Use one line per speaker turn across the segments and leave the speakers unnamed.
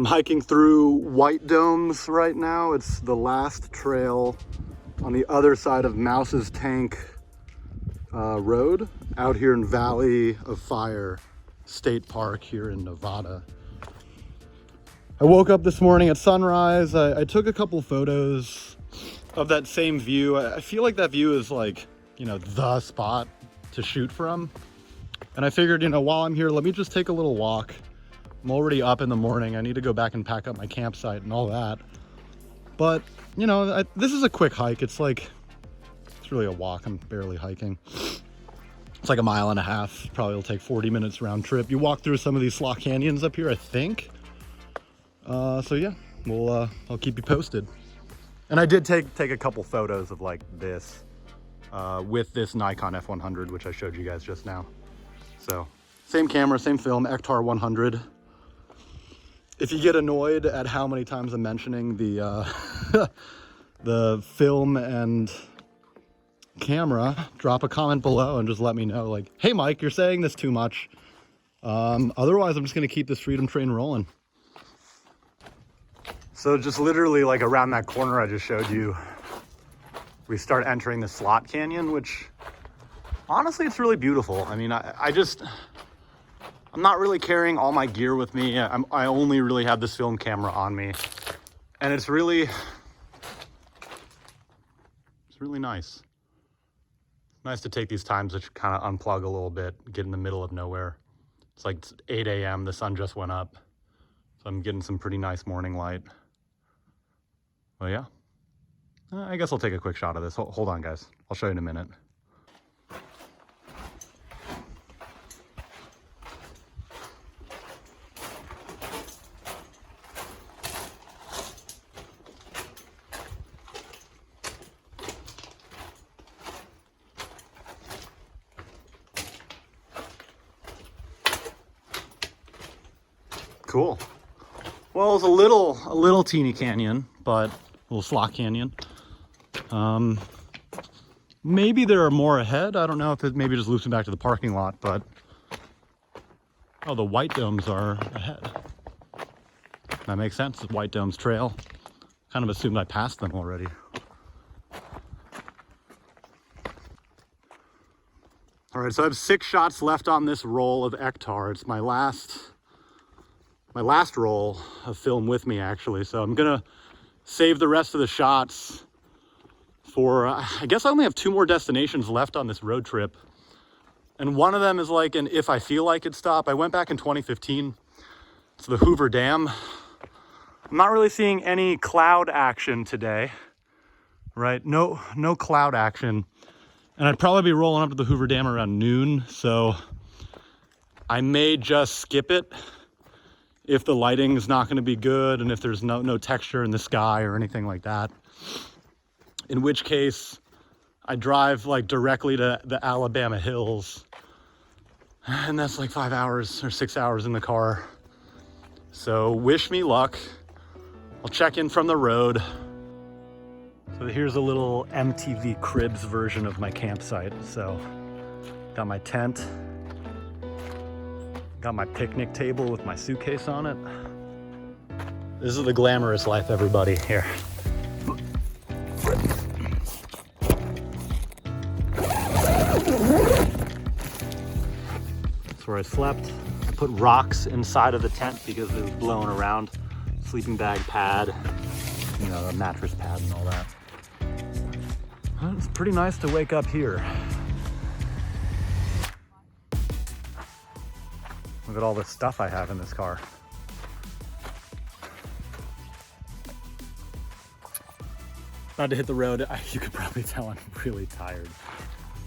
I'm hiking through White Domes right now. It's the last trail on the other side of Mouse's Tank Road out here in Valley of Fire State Park here in Nevada. I woke up this morning at sunrise. I took a couple photos of that same view. I feel like that view is like, you know, the spot to shoot from. And I figured, you know, while I'm here, let me just take a little walk. I'm already up in the morning. I need to go back and pack up my campsite and all that. But, you know, this is a quick hike. It's really a walk. I'm barely hiking. It's like a mile and a half. Probably will take 40 minutes round trip. You walk through some of these slot canyons up here, I think. So yeah, I'll keep you posted. And I did take a couple photos of like this with this Nikon F100, which I showed you guys just now. So same camera, same film, Ektar 100. If you get annoyed at how many times I'm mentioning the the film and camera, drop a comment below and just let me know, like, hey Mike, you're saying this too much. Otherwise I'm just gonna keep this freedom train rolling. So just literally like around that corner I just showed you, we start entering the slot canyon, which honestly it's really beautiful. I mean, I'm not really carrying all my gear with me. I only really have this film camera on me, and it's really nice. Nice to take these times to kind of unplug a little bit, get in the middle of nowhere. It's like 8 a.m. The sun just went up, so I'm getting some pretty nice morning light. Well, yeah, I guess I'll take a quick shot of this. Hold on, guys. I'll show you in a minute. Cool. Well, it's a little teeny canyon, but a little slot canyon. Maybe there are more ahead. I don't know if it maybe just loops me back to the parking lot, but oh, the White Domes are ahead. That makes sense. It's White Domes Trail. Kind of assumed I passed them already. All right, so I have 6 shots left on this roll of Ektar. It's my last roll of film with me, actually. So I'm gonna save the rest of the shots for, I guess I only have 2 more destinations left on this road trip. And one of them is like an if I feel like it stop. I went back in 2015 to the Hoover Dam. I'm not really seeing any cloud action today, right? No cloud action. And I'd probably be rolling up to the Hoover Dam around noon. So I may just skip it if the lighting is not going to be good and if there's no texture in the sky or anything like that. In which case, I drive like directly to the Alabama hills, and that's like 5 hours or 6 hours in the car. So wish me luck. I'll check in from the road. So here's a little MTV Cribs version of my campsite. So got my tent. Got my picnic table with my suitcase on it. This is the glamorous life, everybody. Here. That's where I slept. I put rocks inside of the tent because it was blowing around. Sleeping bag pad, you know, a mattress pad and all that. Well, it's pretty nice to wake up here. Look at all the stuff I have in this car. About to hit the road. You could probably tell I'm really tired.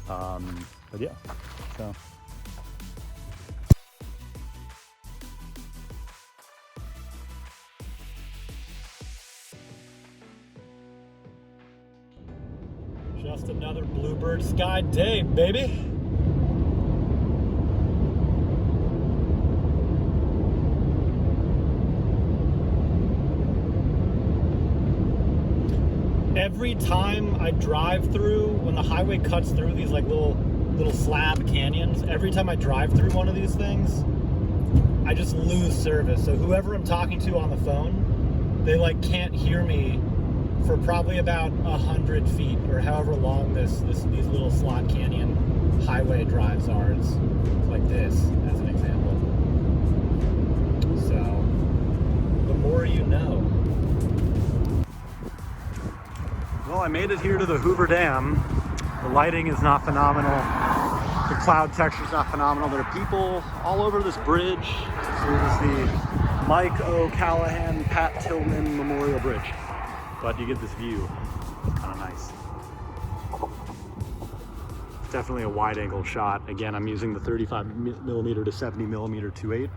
But yeah, so. Just another bluebird sky day, baby. Every time I drive through, when the highway cuts through these like little slab canyons, every time I drive through one of these things,
I just lose service. So whoever I'm talking to on the phone, they like can't hear me for probably about 100 feet or however long these little slot canyon highway drives are. It's like this as an example. So the more you know.
Well, I made it here to the Hoover Dam. The lighting is not phenomenal. The cloud texture is not phenomenal. There are people all over this bridge. So this is the Mike O. Callahan, Pat Tillman Memorial Bridge. But you get this view. It's kind of nice. It's definitely a wide-angle shot. Again, I'm using the 35mm to 70mm 2.8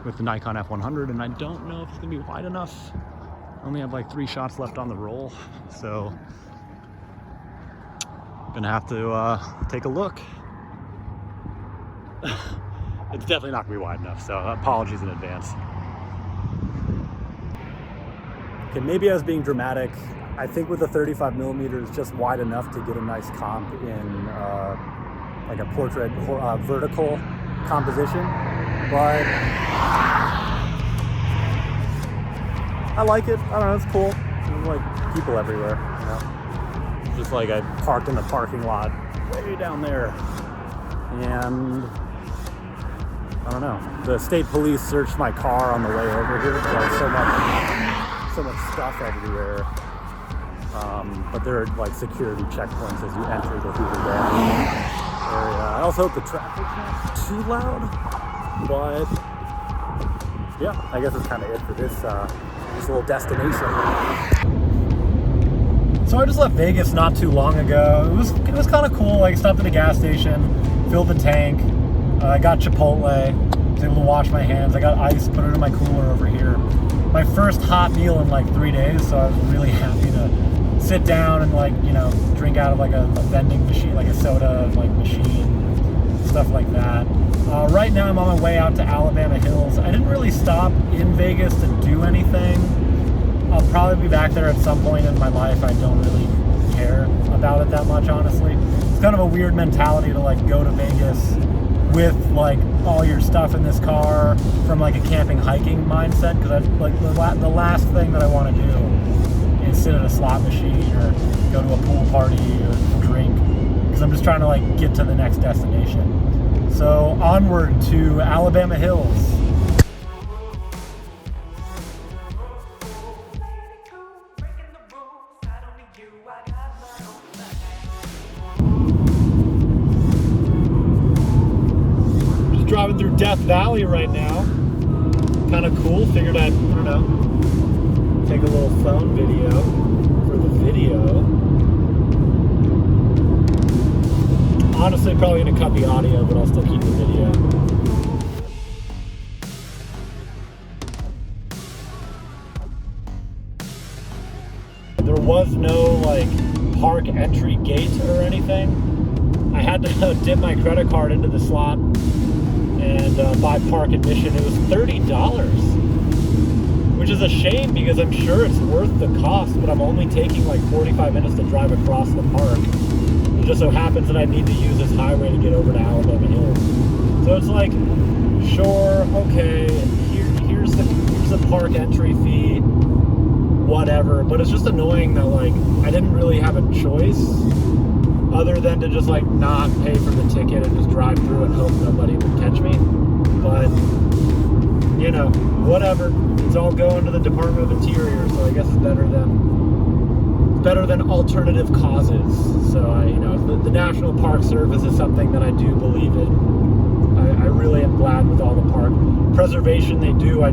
with the Nikon F100, and I don't know if it's gonna be wide enough. I only have like 3 shots left on the roll, so gonna have to take a look. It's definitely not gonna be wide enough, so apologies in advance. Okay, maybe I was being dramatic. I think with the 35mm it's just wide enough to get a nice comp in like a portrait vertical composition, but I like it. I don't know, it's cool. There's like people everywhere, you know. Just like I parked in the parking lot way down there, and I don't know. The state police searched my car on the way over here. There's so much stuff everywhere. But there are like security checkpoints as you enter the Hoover Dam area. I also hope the traffic's not too loud, but yeah, I guess that's kind of it for this little destination. So I just left Vegas not too long ago. It was kind of cool. Like, stopped at a gas station, filled the tank. I got Chipotle. Was able to wash my hands. I got ice, put it in my cooler over here. My first hot meal in like 3 days, so I was really happy to sit down and, like, you know, drink out of like a vending machine, like a soda like machine, stuff like that. Right now I'm on my way out to Alabama Hills. I didn't really stop in Vegas to do anything. I'll probably be back there at some point in my life. I don't really care about it that much, honestly. It's kind of a weird mentality to like go to Vegas with like all your stuff in this car from like a camping hiking mindset, because I like the last thing that I want to do is sit at a slot machine or go to a pool party or drink, because I'm just trying to like get to the next destination. So onward to Alabama Hills. Driving through Death Valley right now. Kind of cool. Figured I'd, I don't know, take a little phone video for the video. Honestly, probably gonna cut the audio, but I'll still keep the video. There was no like park entry gate or anything. I had to dip my credit card into the slot and buy park admission. It was $30, which is a shame because I'm sure it's worth the cost, but I'm only taking like 45 minutes to drive across the park. It just so happens that I need to use this highway to get over to Alabama Hills. So it's like, sure, okay, here's the park entry fee, whatever, but it's just annoying that like I didn't really have a choice other than to just like not pay for the ticket and just drive through and hope nobody would catch me. But, you know, whatever. It's all going to the Department of Interior, so I guess it's better than alternative causes. So, you know, the National Park Service is something that I do believe in. I really am glad with all the park preservation they do. I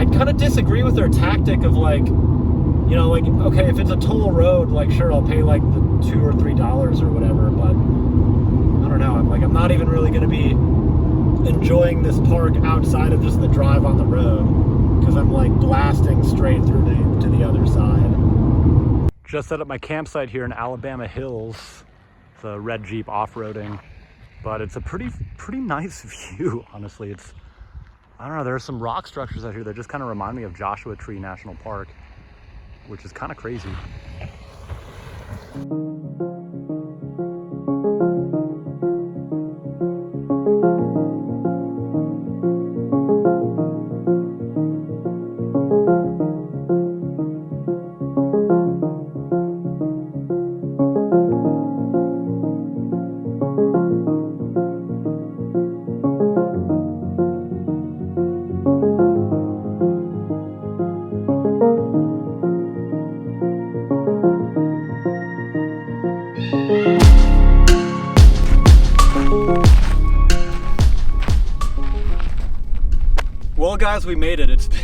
kind of disagree with their tactic of like, you know, like, okay, if it's a toll road, like, sure, I'll pay like the $2 or $3 or whatever, but I don't know. I'm not even really going to be enjoying this park outside of just the drive on the road, because I'm like blasting straight through to the other side. Just set up my campsite here in Alabama Hills. It's a red Jeep off-roading, but it's a pretty nice view, honestly. I don't know, there are some rock structures out here that just kind of remind me of Joshua Tree National Park, which is kind of crazy.
guys, we made it. It's been,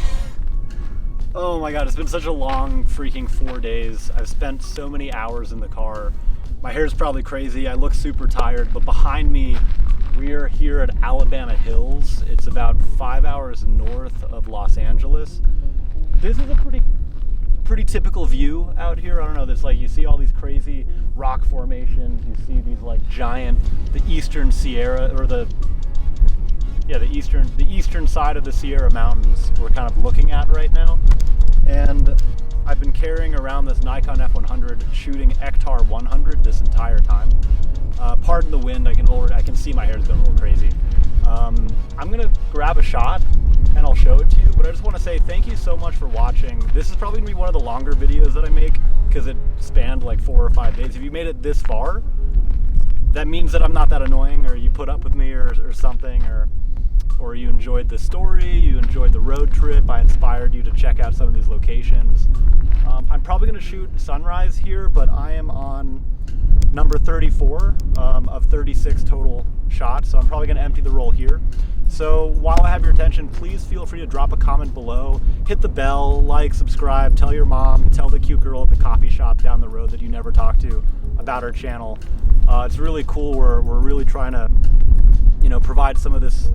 oh my god, it's been such a long freaking 4 days. I've spent so many hours in the car. My hair's probably crazy. I look super tired, but behind me, we are here at Alabama Hills. It's about 5 hours north of Los Angeles. This is a pretty typical view out here. I don't know, there's like, you see all these crazy rock formations, you see these like giant, the eastern Sierra, or the eastern side of the Sierra Mountains we're kind of looking at right now. And I've been carrying around this Nikon F100 shooting Ektar 100 this entire time. Pardon the wind, I can see my hair's going a little crazy. I'm gonna grab a shot and I'll show it to you, but I just want to say thank you so much for watching. This is probably gonna be one of the longer videos that I make because it spanned like 4 or 5 days. If you made it this far, that means that I'm not that annoying, or you put up with me or something, or you enjoyed the story, you enjoyed the road trip, I inspired you to check out some of these locations. I'm probably gonna shoot sunrise here, but I am on number 34 of 36 total shots, so I'm probably gonna empty the roll here. So while I have your attention, please feel free to drop a comment below, hit the bell, like, subscribe, tell your mom, tell the cute girl at the coffee shop down the road that you never talked to about our channel. It's really cool. We're really trying to, you know, provide some of this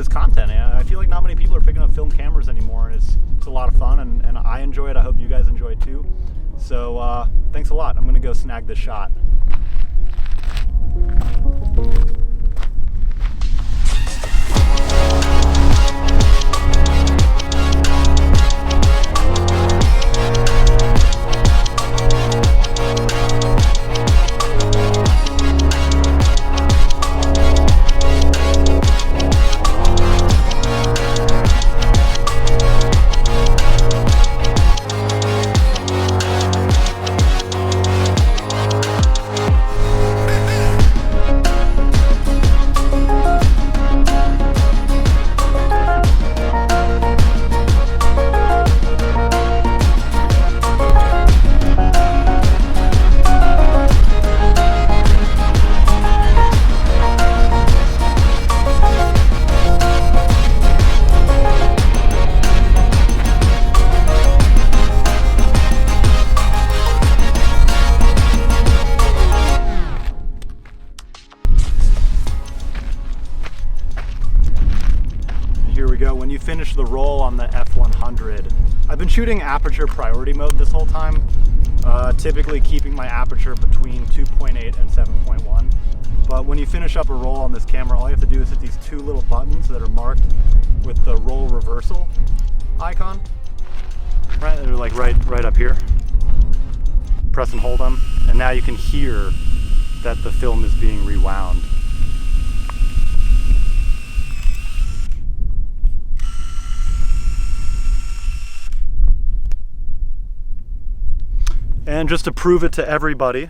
content. And I feel like not many people are picking up film cameras anymore, and it's a lot of fun, and I enjoy it. I hope you guys enjoy it too. So thanks a lot. I'm gonna go snag this shot. When you finish the roll on the F100, I've been shooting aperture priority mode this whole time, typically keeping my aperture between 2.8 and 7.1. But when you finish up a roll on this camera, all you have to do is hit these 2 little buttons that are marked with the roll reversal icon. Right, they're like right up here. Press and hold them, and now you can hear that the film is being rewound. And just to prove it to everybody,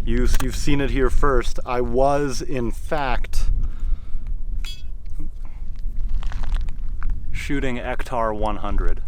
you've seen it here first, I was in fact shooting Ektar 100.